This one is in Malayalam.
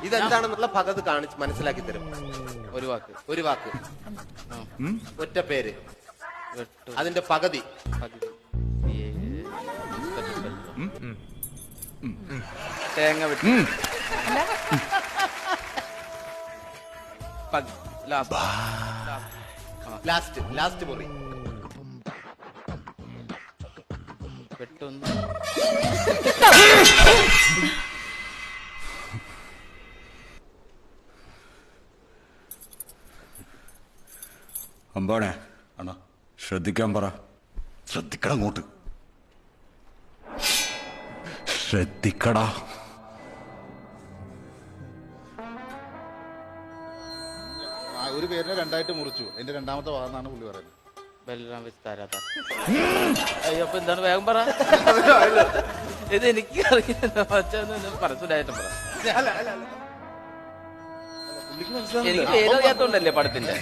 ഇതെന്താണെന്നുള്ള ഭഗത് കാണിച്ച് മനസ്സിലാക്കി തരും. ഒരു വാക്ക് ഒറ്റ പേര്, അതിന്റെ പകുതി. തേങ്ങ വെട്ടി ലാസ്റ്റ് മുറി വെട്ടൊന്ന് അമ്പാണേ അണ്ണാ ശ്രദ്ധിക്കാൻ പറ. ശ്രദ്ധിക്കട അങ്ങോട്ട്, ശ്രദ്ധിക്കടാ. ഒരു പേരിനെ രണ്ടായിട്ട് മുറിച്ചു. എന്റെ രണ്ടാമത്തെ ഭാഗമാണ് പുള്ളി പറയുന്നത്. ബലറാം വിസ്താരാത്ത. അയ്യോ, അപ്പൊ എന്താണ് വേഗം പറ. ഇത് എനിക്ക് അറിയില്ല, മനസ്സിലായിട്ടും പറ. എനിക്ക് പേരറിയാത്തോണ്ടല്ലേ പടത്തിന്റെ.